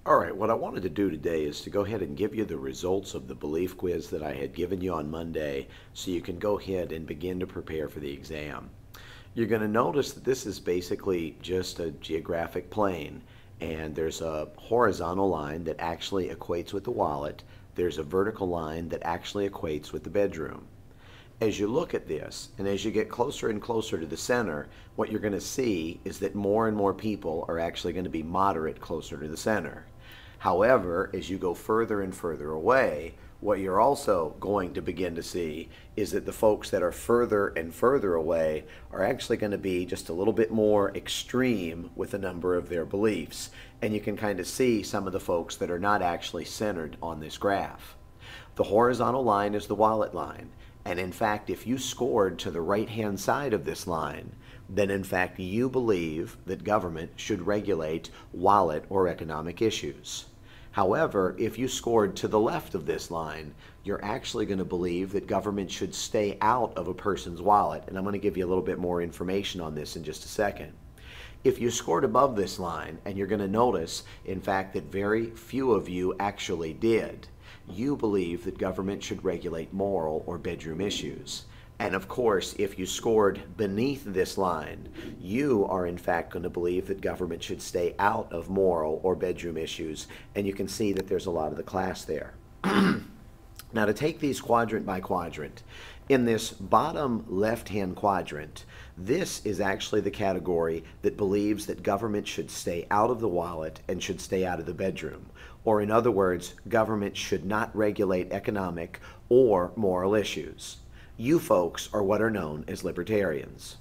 All right, what I wanted to do today is to go ahead and give you the results of the belief quiz that I had given you on Monday so you can go ahead and begin to prepare for the exam. You're going to notice that this is basically just a geographic plane, and there's a horizontal line that actually equates with the wallet. There's a vertical line that actually equates with the bedroom. As you look at this, and as you get closer and closer to the center, what you're going to see is that more and more people are actually going to be moderate closer to the center. However, as you go further and further away, what you're also going to begin to see is that the folks that are further and further away are actually going to be just a little bit more extreme with a number of their beliefs. And you can kind of see some of the folks that are not actually centered on this graph. The horizontal line is the wallet line. And in fact, if you scored to the right-hand side of this line, then in fact you believe that government should regulate wallet or economic issues. However, if you scored to the left of this line, you're actually going to believe that government should stay out of a person's wallet. And I'm going to give you a little bit more information on this in just a second. If you scored above this line, and you're going to notice, in fact, that very few of you actually did, you believe that government should regulate moral or bedroom issues. And of course, if you scored beneath this line, you are in fact going to believe that government should stay out of moral or bedroom issues. And you can see that there's a lot of the class there. Now, to take these quadrant by quadrant, in this bottom left-hand quadrant, this is actually the category that believes that government should stay out of the wallet and should stay out of the bedroom. Or in other words, government should not regulate economic or moral issues. You folks are what are known as libertarians.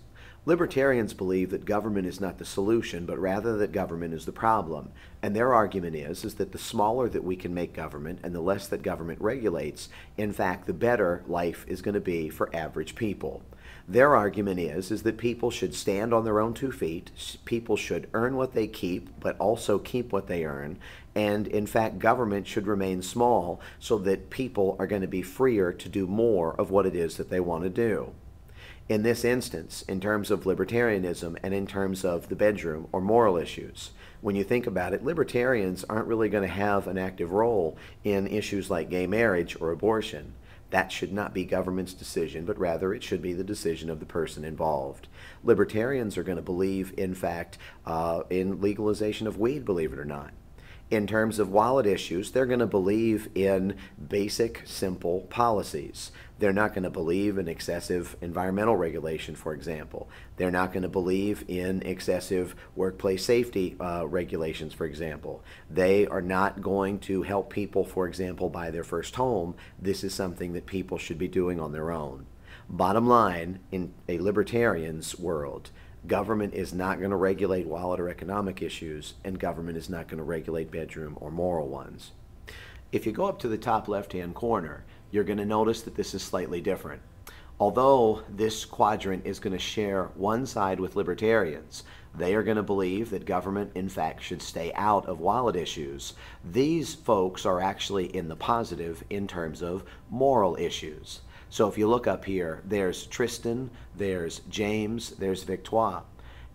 Libertarians believe that government is not the solution, but rather that government is the problem. And their argument is that the smaller that we can make government and the less that government regulates, in fact, the better life is going to be for average people. Their argument is that people should stand on their own 2 feet, people should earn what they keep, but also keep what they earn, and in fact, government should remain small so that people are going to be freer to do more of what it is that they want to do. In this instance, in terms of libertarianism and in terms of the bedroom or moral issues, when you think about it, libertarians aren't really going to have an active role in issues like gay marriage or abortion. That should not be government's decision, but rather it should be the decision of the person involved. Libertarians are going to believe, in fact, in legalization of weed, believe it or not. In terms of wallet issues, they're going to believe in basic, simple policies. They're not going to believe in excessive environmental regulation, for example. They're not going to believe in excessive workplace safety regulations, for example. They are not going to help people, for example, buy their first home. This is something that people should be doing on their own. Bottom line, in a libertarian's world, government is not going to regulate wallet or economic issues, and government is not going to regulate bedroom or moral ones. If you go up to the top left-hand corner, you're going to notice that this is slightly different. Although this quadrant is going to share one side with libertarians, they are going to believe that government, in fact, should stay out of wallet issues. These folks are actually in the positive in terms of moral issues. So if you look up here, there's Tristan, there's James, there's Victoire.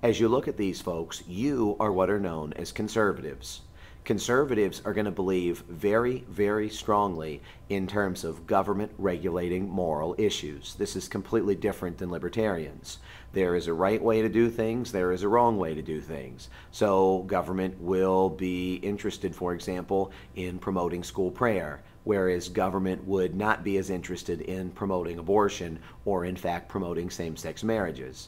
As you look at these folks, you are what are known as conservatives. Conservatives are going to believe very, very strongly in terms of government regulating moral issues. This is completely different than libertarians. There is a right way to do things, there is a wrong way to do things. So government will be interested, for example, in promoting school prayer, whereas government would not be as interested in promoting abortion or in fact promoting same-sex marriages.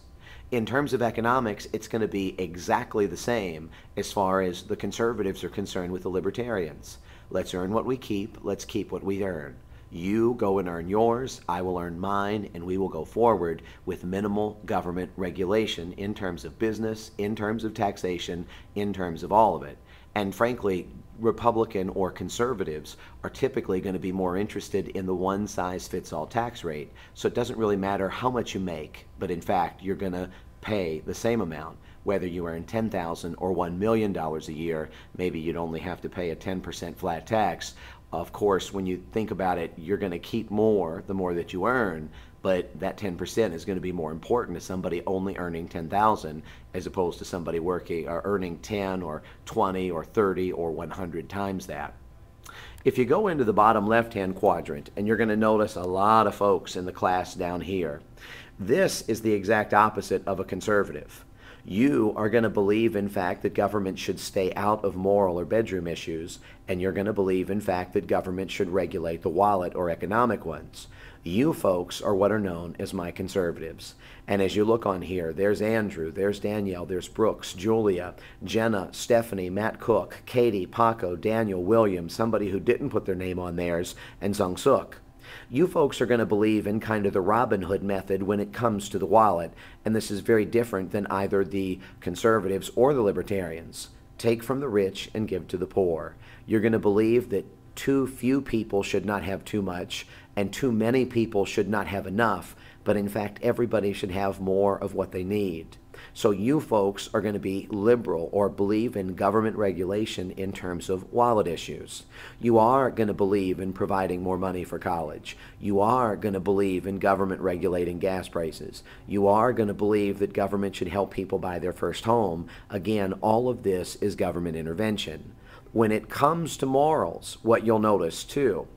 In terms of economics, it's going to be exactly the same as far as the conservatives are concerned with the libertarians. Let's earn what we keep, let's keep what we earn. You go and earn yours, I will earn mine, and we will go forward with minimal government regulation in terms of business, in terms of taxation, in terms of all of it. And frankly, Republican or conservatives are typically going to be more interested in the one-size-fits-all tax rate. So it doesn't really matter how much you make, but in fact, you're going to pay the same amount. Whether you earn $10,000 or $1 million a year, maybe you'd only have to pay a 10% flat tax. Of course, when you think about it, you're going to keep more the more that you earn, but that 10% is going to be more important to somebody only earning 10,000 as opposed to somebody working or earning 10 or 20 or 30 or 100 times that. If you go into the bottom left-hand quadrant, and you're going to notice a lot of folks in the class down here, this is the exact opposite of a conservative. You are going to believe, in fact, that government should stay out of moral or bedroom issues, and you're going to believe, in fact, that government should regulate the wallet or economic ones. You folks are what are known as my conservatives. And as you look on here, there's Andrew, there's Danielle, there's Brooks, Julia, Jenna, Stephanie, Matt Cook, Katie, Paco, Daniel, William, somebody who didn't put their name on theirs, and Zung Suk. You folks are going to believe in kind of the Robin Hood method when it comes to the wallet, and this is very different than either the conservatives or the libertarians. Take from the rich and give to the poor. You're going to believe that too few people should not have too much, and too many people should not have enough, but in fact everybody should have more of what they need. So you folks are going to be liberal or believe in government regulation in terms of wallet issues. You are going to believe in providing more money for college. You are going to believe in government regulating gas prices. You are going to believe that government should help people buy their first home. Again, all of this is government intervention. When it comes to morals, what you'll notice too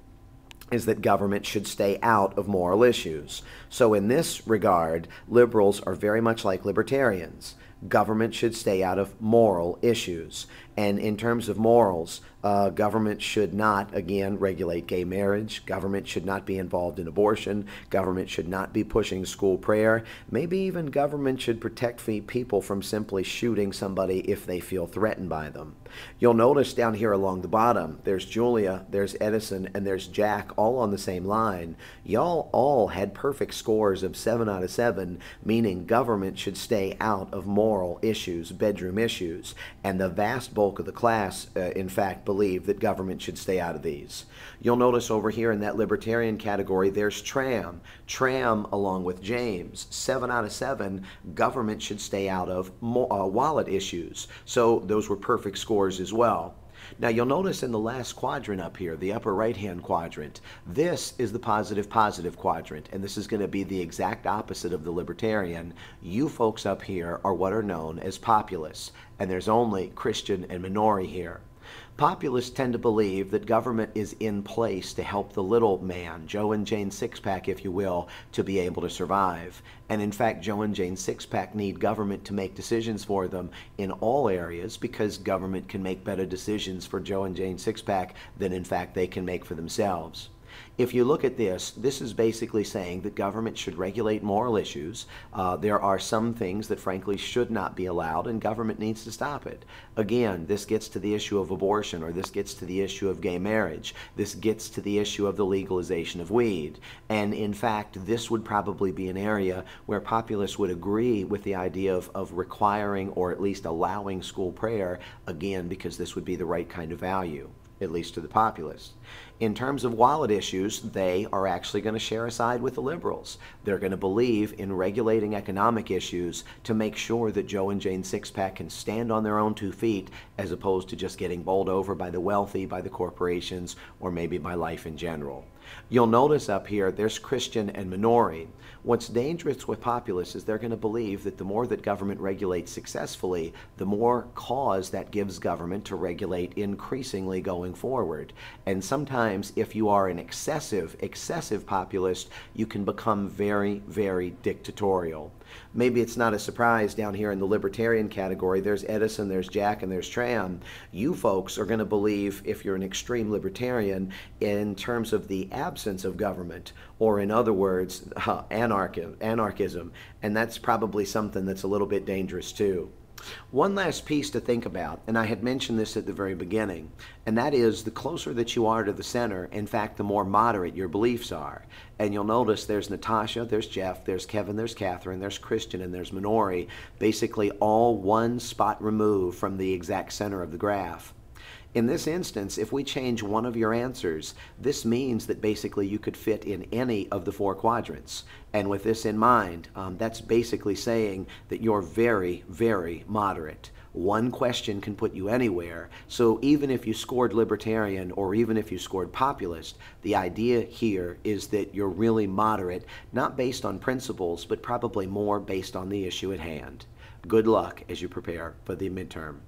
is that government should stay out of moral issues. So in this regard, liberals are very much like libertarians. Government should stay out of moral issues. And in terms of morals, government should not, again, regulate gay marriage. Government should not be involved in abortion. Government should not be pushing school prayer. Maybe even government should protect people from simply shooting somebody if they feel threatened by them. You'll notice down here along the bottom, there's Julia, there's Edison, and there's Jack, all on the same line. Y'all all had perfect scores of 7 out of 7, meaning government should stay out of moral issues, bedroom issues, and the vast bulk of the class, in fact, believe that government should stay out of these. You'll notice over here in that libertarian category, there's Tram. Tram, along with James, 7 out of 7, government should stay out of wallet issues. So those were perfect scores as well. Now you'll notice in the last quadrant up here, the upper right-hand quadrant, this is the positive quadrant, and this is going to be the exact opposite of the libertarian. You folks up here are what are known as populists, and there's only Christian and Minori here. Populists tend to believe that government is in place to help the little man, Joe and Jane Sixpack, if you will, to be able to survive. And in fact, Joe and Jane Sixpack need government to make decisions for them in all areas because government can make better decisions for Joe and Jane Sixpack than in fact they can make for themselves. If you look at this, this is basically saying that government should regulate moral issues. There are some things that frankly should not be allowed, and government needs to stop it. Again, this gets to the issue of abortion, or this gets to the issue of gay marriage. This gets to the issue of the legalization of weed. And in fact, this would probably be an area where populists would agree with the idea of requiring or at least allowing school prayer, again, because this would be the right kind of value, at least to the populists. In terms of wallet issues, they are actually going to share a side with the liberals. They're going to believe in regulating economic issues to make sure that Joe and Jane Sixpack can stand on their own 2 feet as opposed to just getting bowled over by the wealthy, by the corporations, or maybe by life in general. You'll notice up here there's Christian and Minori. What's dangerous with populists is they're going to believe that the more that government regulates successfully, the more cause that gives government to regulate increasingly going forward. And sometimes if you are an excessive populist, you can become very, very dictatorial. Maybe it's not a surprise down here in the libertarian category, there's Edison, there's Jack, and there's Tram. You folks are going to believe, if you're an extreme libertarian, in terms of the absence of government, or in other words, anarchism, and that's probably something that's a little bit dangerous too. One last piece to think about, and I had mentioned this at the very beginning, and that is the closer that you are to the center, in fact, the more moderate your beliefs are. And you'll notice there's Natasha, there's Jeff, there's Kevin, there's Catherine, there's Christian, and there's Minori, basically all one spot removed from the exact center of the graph. In this instance, if we change one of your answers, this means that basically you could fit in any of the 4 quadrants. And with this in mind, that's basically saying that you're very, very moderate. One question can put you anywhere. So even if you scored libertarian or even if you scored populist, the idea here is that you're really moderate, not based on principles, but probably more based on the issue at hand. Good luck as you prepare for the midterm.